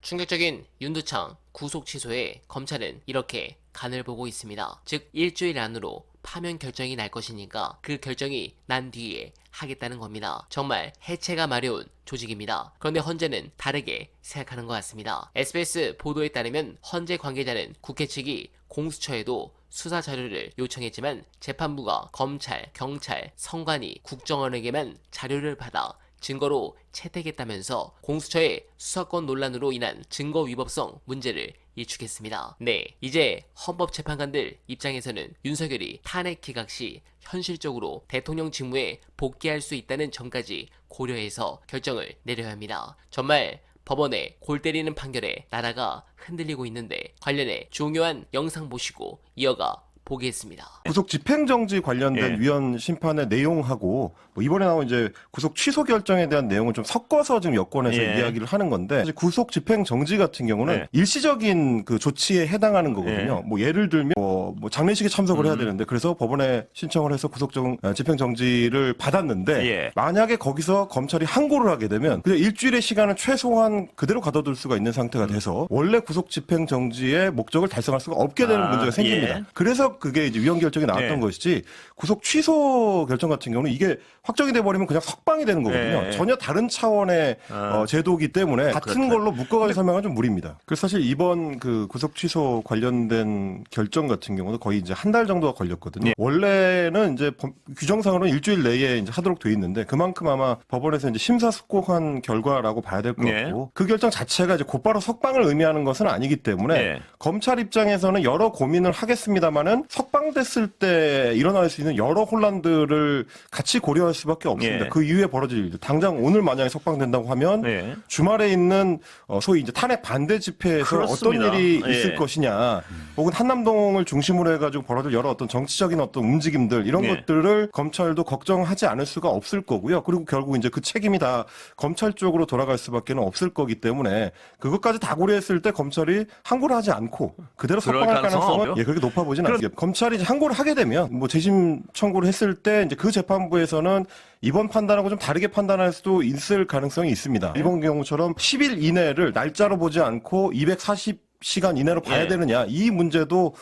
충격적인 윤두창 구속 취소에 검찰은 이렇게 간을 보고 있습니다. 즉 일주일 안으로 파면 결정이 날 것이니까 그 결정이 난 뒤에 하겠다는 겁니다. 정말 해체가 마려운 조직입니다. 그런데 헌재는 다르게 생각하는 것 같습니다. SBS 보도에 따르면 헌재 관계자는 국회 측이 공수처에도 수사 자료를 요청했지만 재판부가 검찰, 경찰, 선관위, 국정원에게만 자료를 받아 증거로 채택했다면서 공수처의 수사권 논란으로 인한 증거 위법성 문제를 일축했습니다. 네, 이제 헌법재판관들 입장에서는 윤석열이 탄핵 기각 시 현실적으로 대통령 직무에 복귀할 수 있다는 점까지 고려해서 결정을 내려야 합니다. 정말 법원의 골 때리는 판결에 나라가 흔들리고 있는데 관련해 중요한 영상 보시고 이어가 보겠습니다. 구속 집행정지 관련된 위원 심판의 내용하고 이번에 나온 이제 구속 취소 결정에 대한 내용을 좀 섞어서 지금 여권에서 이야기를 하는 건데, 구속 집행정지 같은 경우는 일시적인 그 조치에 해당하는 거거든요. 뭐 예를 들면 뭐 장례식에 참석을 해야 되는데 그래서 법원에 신청을 해서 구속 집행정지를 받았는데 만약에 거기서 검찰이 항고를 하게 되면 그냥 일주일의 시간을 최소한 그대로 가둬둘 수가 있는 상태가 돼서 원래 구속 집행정지의 목적을 달성할 수가 없게 되는 문제가 생깁니다. 그래서 그게 이제 위헌 결정이 나왔던 것이지, 구속 취소 결정 같은 경우는 이게 확정이 돼버리면 그냥 석방이 되는 거거든요. 전혀 다른 차원의 제도이기 때문에 같은 걸로 묶어가지고 설명은 좀 무리입니다. 그래서 사실 이번 그 구속 취소 관련된 결정 같은 경우도 거의 이제 한 달 정도가 걸렸거든요. 원래는 이제 규정상으로는 일주일 내에 이제 하도록 돼 있는데 그만큼 아마 법원에서 이제 심사숙고한 결과라고 봐야 될 것 같고, 그 결정 자체가 이제 곧바로 석방을 의미하는 것은 아니기 때문에 검찰 입장에서는 여러 고민을 하겠습니다만은 석방됐을 때 일어날 수 있는 여러 혼란들을 같이 고려할 수밖에 없습니다. 그 이후에 벌어질 일들. 당장 오늘 만약에 석방된다고 하면 주말에 있는 소위 이제 탄핵 반대 집회에서 그렇습니다. 어떤 일이 있을 것이냐, 혹은 한남동을 중심으로 해가지고 벌어질 여러 어떤 정치적인 어떤 움직임들, 이런 것들을 검찰도 걱정하지 않을 수가 없을 거고요. 그리고 결국 이제 그 책임이 다 검찰 쪽으로 돌아갈 수밖에 없을 거기 때문에 그것까지 다 고려했을 때 검찰이 항고를 하지 않고 그대로 석방할 가능성은 그렇게 높아 보진 않습니다. 검찰이 이제 항고를 하게 되면 뭐 재심 청구를 했을 때 이제 그 재판부에서는 이번 판단하고 좀 다르게 판단할 수도 있을 가능성이 있습니다. 이번 경우처럼 10일 이내를 날짜로 보지 않고 240시간 이내로 봐야 되느냐, 이 문제도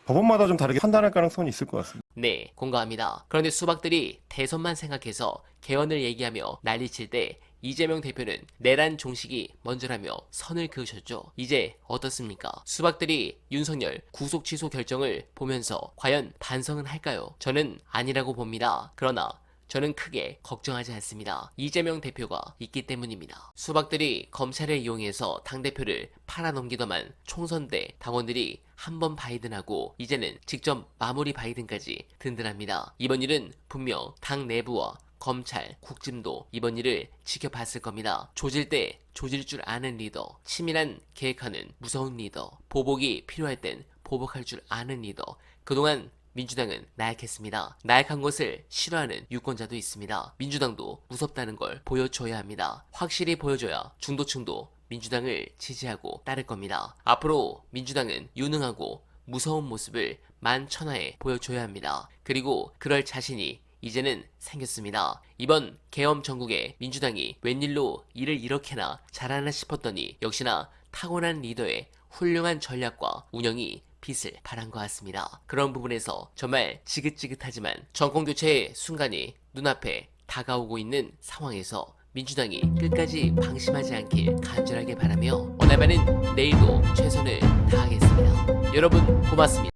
법원마다 좀 다르게 판단할 가능성이 있을 것 같습니다. 네, 공감합니다. 그런데 수박들이 대선만 생각해서 개헌을 얘기하며 난리칠 때 이재명 대표는 내란 종식이 먼저라며 선을 그으셨죠. 이제 어떻습니까? 수박들이 윤석열 구속 취소 결정을 보면서 과연 반성은 할까요? 저는 아니라고 봅니다. 그러나 저는 크게 걱정하지 않습니다. 이재명 대표가 있기 때문입니다. 수박들이 검찰을 이용해서 당대표를 팔아넘기더만 총선 때 당원들이 한번 바이든하고 이제는 직접 마무리 바이든까지 든든합니다. 이번 일은 분명 당 내부와 검찰, 국짐도 이번 일을 지켜봤을 겁니다. 조질 때 조질 줄 아는 리더, 치밀한 계획하는 무서운 리더, 보복이 필요할 땐 보복할 줄 아는 리더. 그동안 민주당은 나약했습니다. 나약한 것을 싫어하는 유권자도 있습니다. 민주당도 무섭다는 걸 보여줘야 합니다. 확실히 보여줘야 중도층도 민주당을 지지하고 따를 겁니다. 앞으로 민주당은 유능하고 무서운 모습을 만천하에 보여줘야 합니다. 그리고 그럴 자신이 이제는 생겼습니다. 이번 계엄 전국에 민주당이 웬일로 일을 이렇게나 잘하나 싶었더니 역시나 타고난 리더의 훌륭한 전략과 운영이 빛을 발한 것 같습니다. 그런 부분에서 정말 지긋지긋하지만 정권교체의 순간이 눈앞에 다가오고 있는 상황에서 민주당이 끝까지 방심하지 않길 간절하게 바라며 오늘만은 내일도 최선을 다하겠습니다. 여러분 고맙습니다.